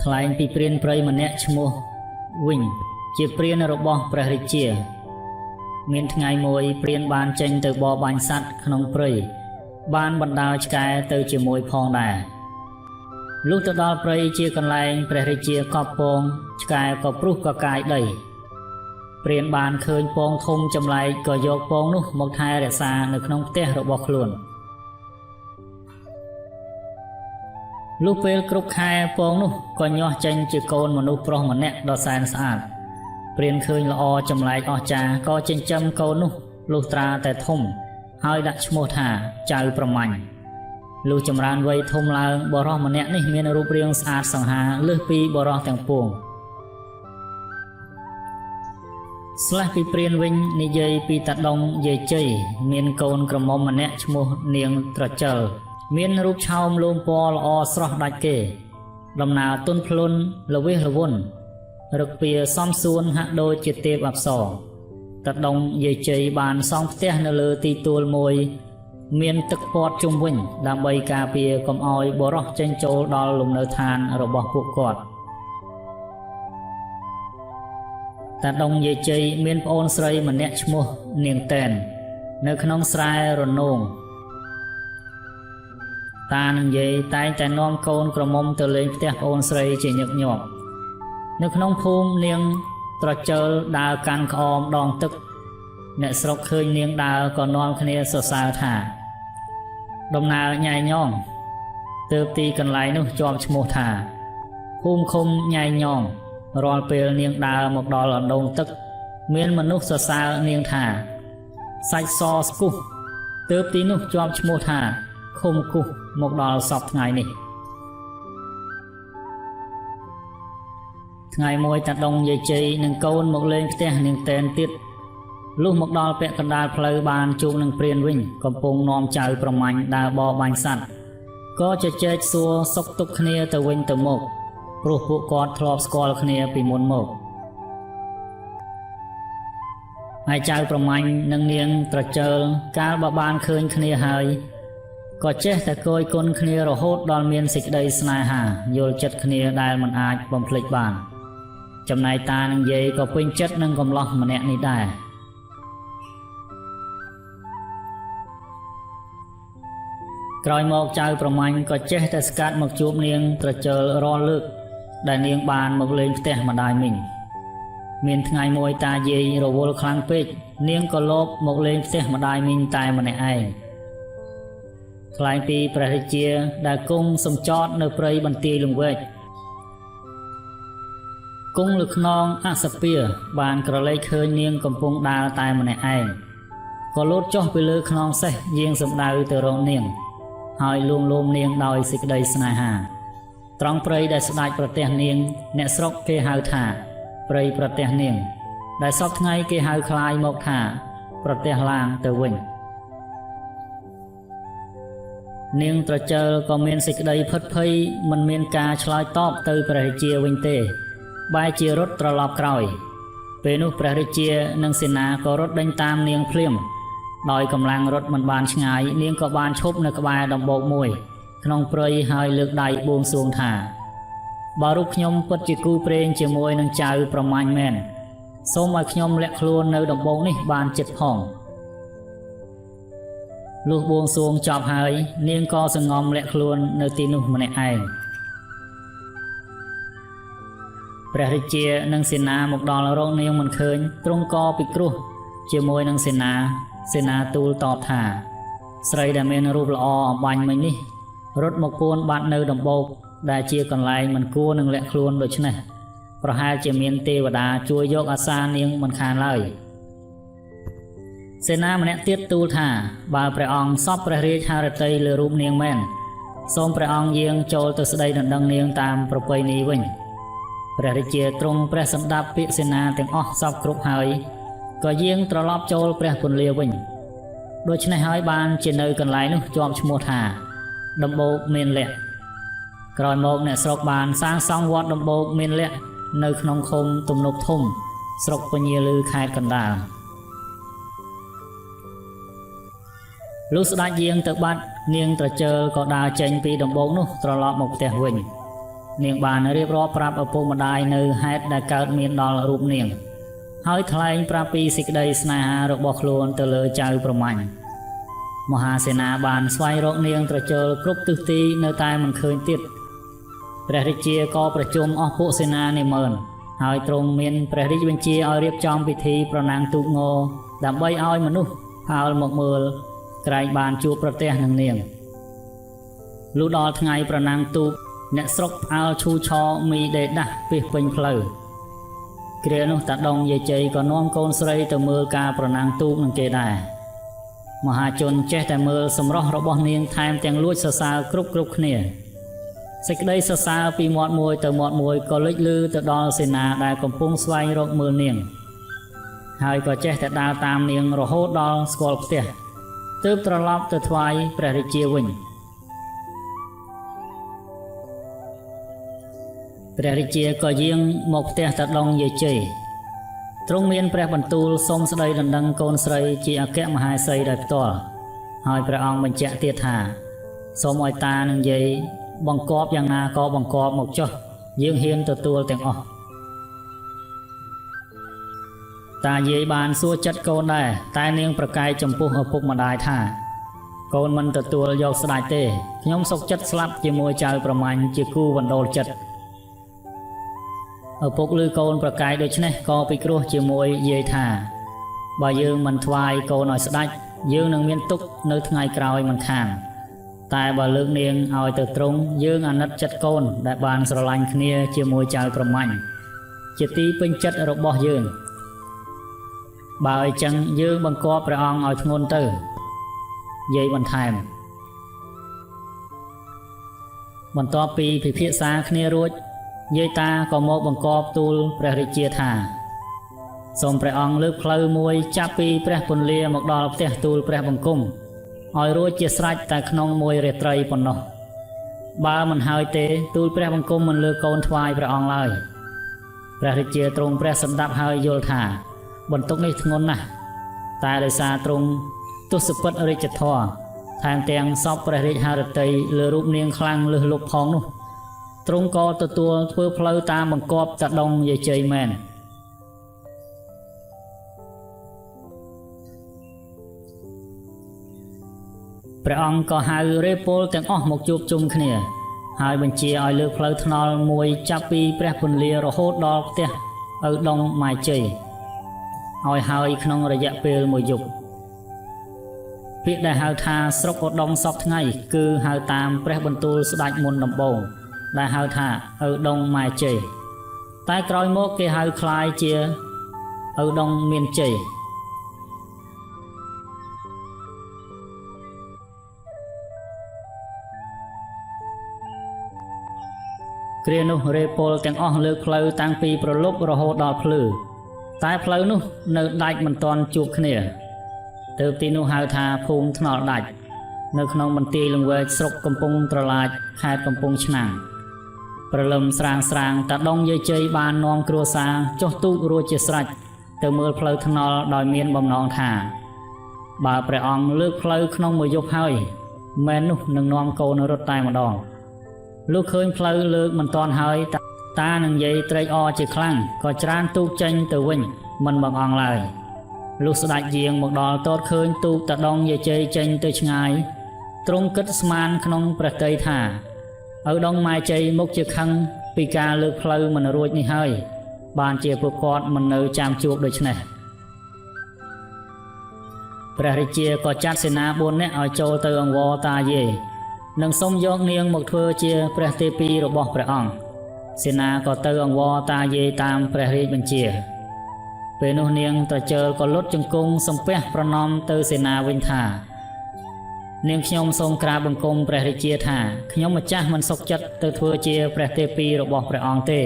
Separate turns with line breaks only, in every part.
ថ្លែងពីព្រានព្រៃម្នាក់ឈ្មោះវិញជាព្រានរបស់ព្រះរាជាមានថ្ងៃមួយព្រានបានចេញទៅបរបាញ់សត្វក្នុងព្រៃបានបណ្ដាលឆ្កែទៅជាមួយផងដែរលុះទៅដល់ព្រៃជាកន្លែងព្រះរាជាកប់ពងឆ្កែក៏ព្រុសកកាយដីព្រានបានឃើញពងធំចម្លែកក៏យកពងនោះមកថែរក្សានៅក្នុងផ្ទះរបស់ខ្លួនលុះពេលគ្រប់ខែពងនោះក៏ញាស់ចេញជាកូនមនុស្សប្រុសម្នាក់ដ៏សែនស្អាតព្រានឃើញល្អចម្លែកអស្ចារ្យក៏ចិញ្ចឹមកូននោះលុះត្រាតែធំហើយដាក់ឈ្មោះថាចៅប្រមាញ់លុះចម្រើនវ័យធំឡើងបុរសម្នាក់នេះមានរូបរាងស្អាតសង្ហាលើសពីបុរសទាំងពួងស្លេះពីព្រានវិញនិយាយពីតាដុងយាយជ័យមានកូនក្រមុំម្នាក់ឈ្មោះនាងត្រចលមានរូបឆោមលោមពណ៌ល្អស្រស់ដាច់គេដំណើរទន់ភ្លន់ល្វេសល្វន់រឹកពីសំសួនហាក់ដូចជាទេពអប្សរតាដុងយាយជ័យបានសង់ផ្ទះនៅលើទីទួលមួយមានទឹកព័ទ្ធជុំវិញដើម្បីការពារកុំឲ្យបុរសចេញចូលដល់លំនៅឋានរបស់ពួកគាត់តាដុងយាយជ័យមានប្អូនស្រីម្នាក់ឈ្មោះនាងតែននៅក្នុងស្រែរនោងតានឹងយាយតែងតែនាំកូនក្រមុំទៅលេងផ្ទះប្អូនស្រីជាញឹកញាប់នៅក្នុងភូមិនាងត្រចលដើរកាន់ក្អមដងទឹកអ្នកស្រុកឃើញនាងដើរក៏នាំគ្នាសរសើរថាដំណើរញ៉ៃញងទើបទីកន្លែងនោះជាប់ឈ្មោះថាភូមិឃុំញ៉ៃញងរាល់ពេលនាងដើរមកដល់អណ្ដូងទឹកមានមនុស្សសរសើរនាងថាសាច់សស្គុះទើបទីនោះជាប់ឈ្មោះថាឃុំគុះមកដល់សពថ្ងៃនេះថ្ងៃមួយតាដុងយាយជ័យនិងកូនមកលេងផ្ទះនាងតែនទៀតលុះមកដល់ពាក់កណ្ដាលផ្លូវបានជួបនឹងព្រានវិញកំពុងនាំចៅប្រមាញ់ដើរបរបាញ់សត្វក៏ជជែកសួរសុខទុក្ខគ្នាទៅវិញទៅមកព្រោះពួកគាត់ធ្លាប់ស្គាល់គ្នាពីមុនមកហើយចៅប្រមាញ់និងនាងត្រចើលកាលបើបានឃើញគ្នាហើយក៏ចេះតែគយគុណគ្នារហូតដល់មានសេចក្តីស្នេហាយល់ចិត្តគ្នាដែលមិនអាចបំភ្លេចបានចំណែកតានិងយាយក៏ពេញចិត្តនឹងកំឡោះម្នាក់នេះដែរក្រោយមកចៅប្រមាញ់ក៏ចេះតែស្កាត់មកជួបនាងត្រចើលរាល់លើកដែលនាងបានមកលេងផ្ទះម្ដាយមីងមានថ្ងៃមួយតាយាយរវល់ខ្លាំងពេកនាងក៏លបមកលេងផ្ទះម្ដាយមីងតែម្នាក់ឯងថ្លែងពីព្រះរាជាដែលគង់សំចតនៅព្រៃបន្ទាយលង្វែកគង់លើខ្នងអសពាបានក្រឡេកឃើញនាងកំពុងដើរតែម្នាក់ឯងក៏លោតចុះពីលើខ្នងសេះយាងសម្ដៅទៅរកនាងហើយលួងលោមនាងដោយសេចក្តីស្នេហាត្រង់ព្រៃដែលស្ដេចប្រទះនាងអ្នកស្រុកគេហៅថាព្រៃប្រទះនាងដែលសពថ្ងៃគេហៅคล้ายមកថាប្រទះឡាងទៅវិញនាងត្រចើលក៏មានសេចក្តីភិតភ័យមិនមានការឆ្លើយតបទៅព្រះរាជាវិញទេបែរជារត់ត្រឡប់ក្រោយពេលនោះព្រះរាជានិងសេនាក៏រត់ដេញតាមនាងភ្លាមដោយកម្លាំងរត់មិនបានឆ្ងាយនាងក៏បានឈប់នៅក្បែរដំបូកមួយក្នុងព្រៃហើយលើកដៃបួងសួងថាបើរូបខ្ញុំពិតជាគូព្រេងជាមួយនឹងចៅប្រមាញ់មែនសូមឲ្យខ្ញុំលាក់ខ្លួននៅដំបូកនេះបានចិត្តផងលុះបួងសួងចប់ហើយនាងក៏សង្ងំលាក់ខ្លួននៅទីនោះម្នាក់ឯងព្រះរាជានិងសេនាមកដល់រកនាងមិនឃើញទ្រង់ក៏ពិគ្រោះជាមួយនឹងសេនាទូលតបថាស្រីដែលមានរូបល្អអំបញ្ញមិញនេះរត់មកពួនបាត់នៅដំបូកដែលជាកន្លែងមិនគួរនឹងលាក់ខ្លួនដូច្នេះប្រហែលជាមានទេវតាជួយយកអាសានាងមិនខានឡើយសេនាម្នាក់ទៀតទូលថាបើព្រះអង្គសពព្រះរាជហឫទ័យលើរូបនាងមែនសូមព្រះអង្គយាងចូលទៅស្ដីដណ្ដឹងនាងតាមប្រពៃណីវិញព្រះរាជាទ្រង់ព្រះសម្ដាប់ពាក្យសេនាទាំងអស់សពគ្រប់ហើយក៏យាងត្រឡប់ចូលព្រះពន្លាវិញដូច្នេះហើយបានជានៅកន្លែងនោះជាប់ឈ្មោះថាដំបូកមានលក្ខក្រោយមកអ្នកស្រុកបានសាងសង់វត្តដំបូកមានលក្ខនៅក្នុងឃុំទំនប់ធំស្រុកពញាលឺខេត្តកណ្ដាលលុះស្ដេចយាងទៅបាត់នាងត្រចើលក៏ដើរចេញពីដំបូកនោះត្រឡប់មកផ្ទះវិញ នាងបានរៀបរាប់ប្រាប់ឪពុកម្ដាយនៅហេតុដែលកើតមានដល់រូបនាងហើយថ្លែងប្រាប់ពីសេចក្តីស្នេហារបស់ខ្លួនទៅលើចៅប្រមាញ់មហាសេនាបានស្វែងរកនាងត្រចើលគ្រប់ទិសទីនៅតែមិនឃើញទៀតព្រះរាជាក៏ប្រជុំអស់ពួកសេនានាម៉ឺនហើយទ្រង់មានព្រះរាជបញ្ជាឲ្យរៀបចំពិធីប្រណាំងទូកងដើម្បីឲ្យមនុស្សហើលមកមើលក្រែងបានជួបប្រទះនឹងនាងលុះដល់ថ្ងៃប្រណាំងទូកអ្នកស្រុកផ្អើលឈូឆរមីដេដាស់ពីពេញផ្លូវគ្រានោះតាដងយាយជ័យក៏នាំកូនស្រីទៅមើលការប្រណាំងទូកនឹងគេដែរមហាជនចេះតែមើលសម្រស់របស់នាងថែមទាំងលួចសរសើរគ្រប់គ្នាសេចក្តីសរសើរពីមាត់មួយទៅមាត់មួយក៏លេចលឺទៅដល់សេនាដែលកំពុងស្វែងរកមើលនាងហើយក៏ចេះតែដើរតាមនាងរហូតដល់ស្គាល់ផ្ទះទើបត្រឡប់ទៅថ្វាយព្រះរាជាវិញព្រះរាជាក៏យាងមកផ្ទះតាដងយាយជ័យទ្រង់មានព្រះបន្ទូលសូមស្ដីដណ្ដឹងកូនស្រីជាអគ្គមហេសីដោយផ្ទាល់ហើយព្រះអង្គបញ្ជាក់ទៀតថាសូមឲ្យតានិងយាយបង្គាប់យ៉ាងណាក៏បង្គាប់មកចុះយើងហ៊ានទទួលទាំងអស់តាយាយបានសួរចិត្តកូនដែរតែនាងប្រកែកចំពោះឪពុកម្ដាយថាកូនមិនទទួលយកស្ដេចទេខ្ញុំសុខចិត្តស្លាប់ជាមួយចៅប្រមាញ់ជាគូបណ្ដូលចិត្តឪពុកឬកូនប្រកែកដូច្នេះក៏ពិគ្រោះជាមួយយាយថាបើយើងមិនថ្វាយកូនឲ្យស្ដេចយើងនឹងមានទុក្ខនៅថ្ងៃក្រោយមិនខានតែបើលើកនាងឲ្យទៅទ្រង់យើងអាណិតចិត្តកូនដែលបានស្រឡាញ់គ្នាជាមួយចៅប្រមាញ់ជាទីពេញចិត្តរបស់យើងបើអញ្ចឹងយើងបង្គាប់ព្រះអង្គឲ្យធ្ងន់ទៅយាយបន្ថែមបន្ទាប់ពីពិភាក្សាគ្នារួចយាយតាក៏មកបង្គាប់ទូលព្រះរាជាថាសូមព្រះអង្គលើកផ្លូវមួយចាប់ពីព្រះពន្លាមកដល់ផ្ទះទូលព្រះបង្គំឲ្យរួចជាស្រេចតែក្នុងមួយរាត្រីប៉ុណ្ណោះបើមិនហើយទេទូលព្រះបង្គំមិនលើកកូនថ្វាយព្រះអង្គឡើយព្រះរាជាទ្រង់ព្រះសម្ដាប់ហើយយល់ថាបន្ទុកនេះធ្ងន់ណាស់តែដោយសារទ្រង់ទស្សពិតរាជធម៌ថែមទាំងសពព្រះរាជហឫទ័យលើរូបនាងខ្លាំងលើសលប់ផងនោះទ្រង់ក៏ទទួលធ្វើផ្លូវតាមបង្គាប់តាដងយាយជ័យមែនព្រះអង្គក៏ហៅរេពលទាំងអស់មកជួបជុំគ្នាហើយបញ្ជាឲ្យលើកផ្លូវថ្នល់មួយចាប់ពីព្រះពន្លារហូតដល់ផ្ទះឪដងម៉ាយជ័យឲ្យហើយក្នុងរយៈពេលមួយយប់ពាក្យដែលហៅថាស្រុកឧដុង្គសពថ្ងៃគឺហៅតាមព្រះបន្ទូលស្ដេចមុនដំបូងដែលហៅថាឪដុង្គម៉ាយជ័យតែក្រោយមកគេហៅคล้ายជាឪដុង្គមានជ័យគ្រានោះរេពលទាំងអស់លើកផ្លូវតាំងពីប្រលប់រហូតដល់ភ្លឺតែផ្លូវនោះនៅដាច់មិនទាន់ជួបគ្នាទើបទីនោះហៅថាភូមិថ្នល់ដាច់នៅក្នុងមន្ទីរលង្វែកស្រុកកំពង់ត្រឡាចខេត្តកំពង់ឆ្នាំងព្រលឹមស្រាងតាដងយាយជ័យបាននាំគ្រួសារចុះទូករួចជាស្រេចទៅមើលផ្លូវថ្នល់ដោយមានបំណងថាបើព្រះអង្គលើកផ្លូវក្នុងមួយយប់ហើយមែននោះនឹងនាំកូនរត់តែម្ដងលុះឃើញផ្លូវលើកមិនទាន់ហើយតានឹងយាយត្រេកអរជាខ្លាំងក៏ច្រានទូកចេញទៅវិញមិនបង្អង់ឡើយលុះស្ដេចយាងមកដល់តតឃើញទូកតាដងយាយជ័យចេញទៅឆ្ងាយទ្រង់គិតស្មានក្នុងព្រះទ័យថាឪដងម៉ាយជ័យមុខជាខឹងពីការលើកផ្លូវមិនរួចនេះហើយបានជាពួកគាត់មិននៅចាំជួបដូច្នេះព្រះរាជាក៏ចាត់សេនា4នាក់ឲ្យចូលទៅអង្វរតាយាយនិងសុំយកនាងមកធ្វើជាព្រះទេពីរបស់ព្រះអង្គសេនាក៏ទៅអង្វរតាយាយតាមព្រះរាជបញ្ជាពេលនោះនាងត្រចើលក៏លុតជង្គង់សំពះប្រណម្យទៅសេនាវិញថានាងខ្ញុំសូមក្រាបបង្គំព្រះរាជាថាខ្ញុំម្ចាស់មិនសុខចិត្តទៅធ្វើជាព្រះទេពីរបស់ព្រះអង្គទេ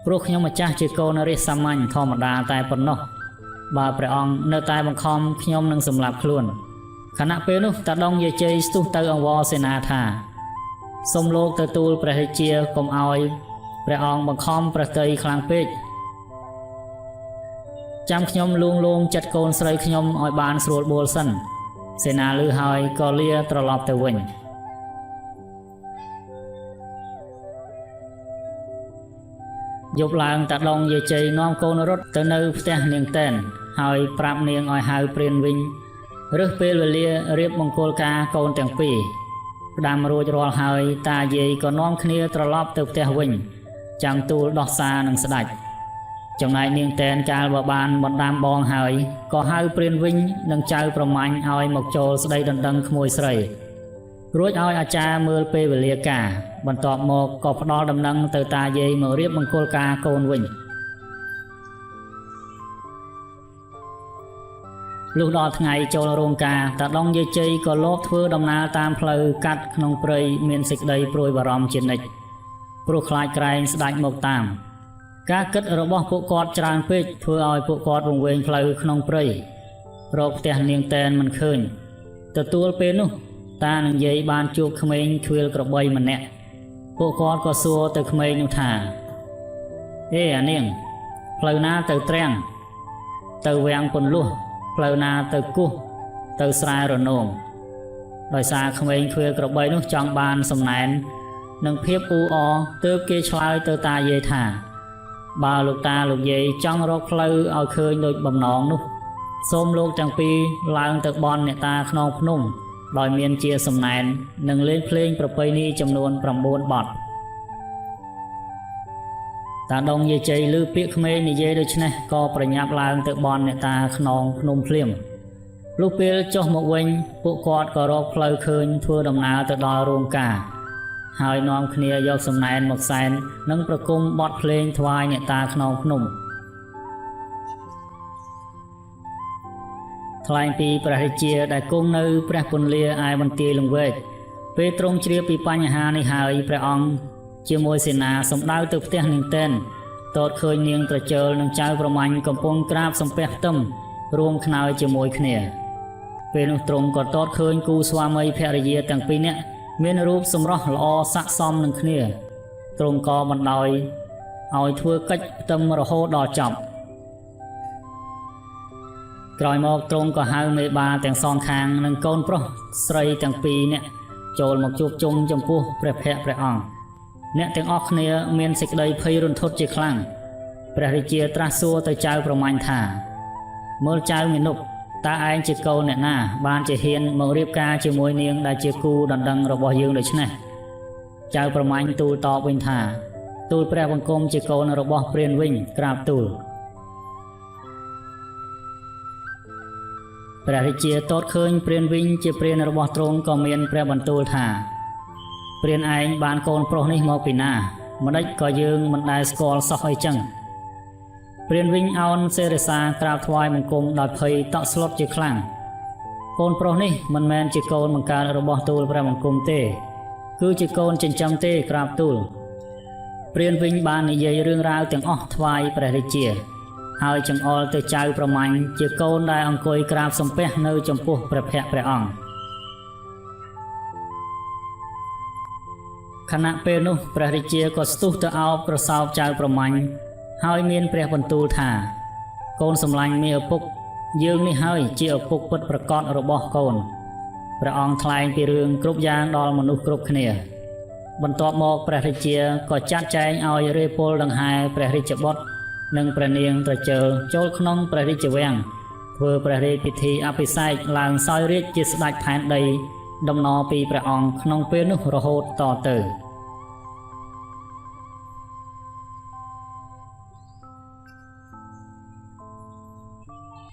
ព្រោះខ្ញុំម្ចាស់ជាកូនរាស្ត្រសាមញ្ញធម្មតាតែប៉ុណ្ណោះបើព្រះអង្គនៅតែបង្ខំខ្ញុំនឹងសម្លាប់ខ្លួនខណៈពេលនោះតាដងយាយជ័យស្ទុះទៅអង្វរសេនាថាសូមលោកទៅទូលព្រះរាជាកុំឲ្យព្រះអង្គបង្ខំព្រះទ័យខ្លាំងពេកចាំខ្ញុំលួងលោមចិត្តកូនស្រីខ្ញុំឲ្យបានស្រួលបួលសិនសេនាឮហើយក៏លាត្រឡប់ទៅវិញ យប់ឡើងតាដងយាយជ័យនាំកូនរត់ទៅនៅផ្ទះនាងតែនហើយប្រាប់នាងឲ្យហៅព្រានវិញរើសពេលវេលារៀបមង្គលការកូនទាំងពីរផ្ដាំរួចរាល់ហើយតាយាយក៏នាំគ្នាត្រឡប់ទៅផ្ទះវិញចាំងទូលដោះសារនឹងស្ដេចចំណែកនាងតែនកាលបើបានបណ្ដាំបងហើយក៏ហៅព្រានវិញនឹងចៅប្រមាញ់ឲ្យមកចូលស្ដីដណ្ដឹងក្មួយស្រីរួចឲ្យអាចារ្យមើលពេលវេលាការបន្ទាប់មកក៏ផ្ដល់ដំណឹងទៅតាយាយមករៀបមង្គលការកូនវិញលុះដល់ថ្ងៃចូលរោងការតាដងយាយជ័យក៏លបធ្វើដំណើរតាមផ្លូវកាត់ក្នុងព្រៃមានសេចក្តីព្រួយបារម្ភជានិច្ចព្រោះខ្លាចក្រែងស្ដេចមកតាមការគិតរបស់ពួកគាត់ច្រើនពេកធ្វើឲ្យពួកគាត់វង្វេងផ្លូវក្នុងព្រៃរកផ្ទះនាងតែនមិនឃើញទទួលពេលនោះតានឹងយាយបានជួបក្មេងខ្វៀលក្របីម្នាក់ពួកគាត់ក៏សួរទៅក្មេងនោះថាអានាងផ្លូវណាទៅត្រាំងទៅវាំងពន្លុះផ្លូវណាទៅគោះទៅស្រែរនោងដោយសារក្មេងខ្វៀលក្របីនោះចង់បានសំណែននិងភាពអ៊ូអរទើបគេឆ្លើយទៅតាយាយថាបើលោកតាលោកយាយចង់រកផ្លូវឲ្យឃើញដូចបំណងនោះសូមលោកទាំងពីរឡើងទៅបន់អ្នកតាខ្នងភ្នំដោយមានជាសំណែននិងលេងភ្លេងប្រពៃណីចំនួន9បទតាដងយាយជ័យឮពាក្យក្មេងនិយាយដូច្នេះក៏ប្រញាប់ឡើងទៅបន់អ្នកតាខ្នងភ្នំភ្លាមលុះពេលចុះមកវិញពួកគាត់ក៏រកផ្លូវឃើញធ្វើដំណើរទៅដល់រោងការហើយនាំគ្នាយកសំណែនមកសែននិងប្រគំបទភ្លេងថ្វាយអ្នកតាខ្នងភ្នំថ្លែងពីព្រះរាជាដែលគង់នៅព្រះពន្លាឯបន្ទាយលង្វែកពេលទ្រង់ជ្រាបពីបញ្ហានេះហើយព្រះអង្គជាមួយសេនាសម្ដៅទៅផ្ទះនាងតែនទតឃើញនាងត្រជើលនិងចៅប្រមាញ់កំពុងក្រាបសំពះផ្ទឹមរួមខ្នើយជាមួយគ្នាពេលនោះទ្រង់ក៏ទតឃើញគូស្វាមីភរិយាទាំងពីរនាក់មានរូបសម្រស់ល្អស័ក្តិសមនឹងគ្នាទ្រង់ក៏បណ្ដោយឲ្យធ្វើកិច្ចផ្ទឹមរហូតដល់ចប់ក្រោយមកទ្រង់ក៏ហៅមេបាទាំងសងខាងនិងកូនប្រុសស្រីទាំងពីរនាក់ចូលមកជួបជុំចំពោះព្រះភ័ក្ត្រព្រះអង្គអ្នកទាំងអស់គ្នាមានសេចក្តីភ័យរន្ធត់ជាខ្លាំងព្រះរាជាត្រាស់សួរទៅចៅប្រមាញ់ថាមើលចៅមាណពតើឯងជាកូនអ្នកណាបានជាហ៊ានមករៀបការជាមួយនាងដែលជាគូដណ្ដឹងរបស់យើងដូច្នេះចៅប្រមាញ់ទូលតបវិញថាទូលព្រះបង្គំជាកូនរបស់ព្រានវិញក្រាបទូលព្រះរាជាទតឃើញព្រានវិញជាព្រានរបស់ទ្រង់ក៏មានព្រះបន្ទូលថាព្រានឯងបានកូនប្រុសនេះមកពីណាម្ដេចក៏យើងមិនដែលស្គាល់សោះអីចឹងព្រានវិញអោនសេរីសាក្រាបថ្វាយបង្គំដោយភ័យតក់ស្លុតជាខ្លាំងកូនប្រុសនេះមិនមែនជាកូនបង្កើតរបស់ទូលព្រះបង្គំទេគឺជាកូនចិញ្ចឹមទេក្រាបទូលព្រានវិញបាននិយាយរឿងរ៉ាវទាំងអស់ថ្វាយព្រះរាជាហើយចង្អុលទៅចៅប្រមាញ់ជាកូនដែលអង្គុយក្រាបសំពះនៅចំពោះព្រះភ័ក្ត្រព្រះអង្គខណៈពេលនោះព្រះរាជាក៏ស្ទុះទៅអោបក្រសោបចៅប្រមាញ់ហើយមានព្រះបន្ទូលថាកូនសម្លាញ់មានឪពុកយើងនេះហើយជាឪពុកពិតប្រាកដរបស់កូនព្រះអង្គថ្លែងពីរឿងគ្រប់យ៉ាងដល់មនុស្សគ្រប់គ្នាបន្ទាប់មកព្រះរាជាក៏ចាត់ចែងឲ្យរាយពលដង្ហែព្រះរាជបុត្រនិងព្រះនាងត្រជើលចូលក្នុងព្រះរាជវាំងធ្វើព្រះរាជពិធីអភិសេកឡើងសោយរាជ្យជាស្ដេចផែនដីដំណរពីព្រះអង្គក្នុងពេលនោះរហូតតទៅ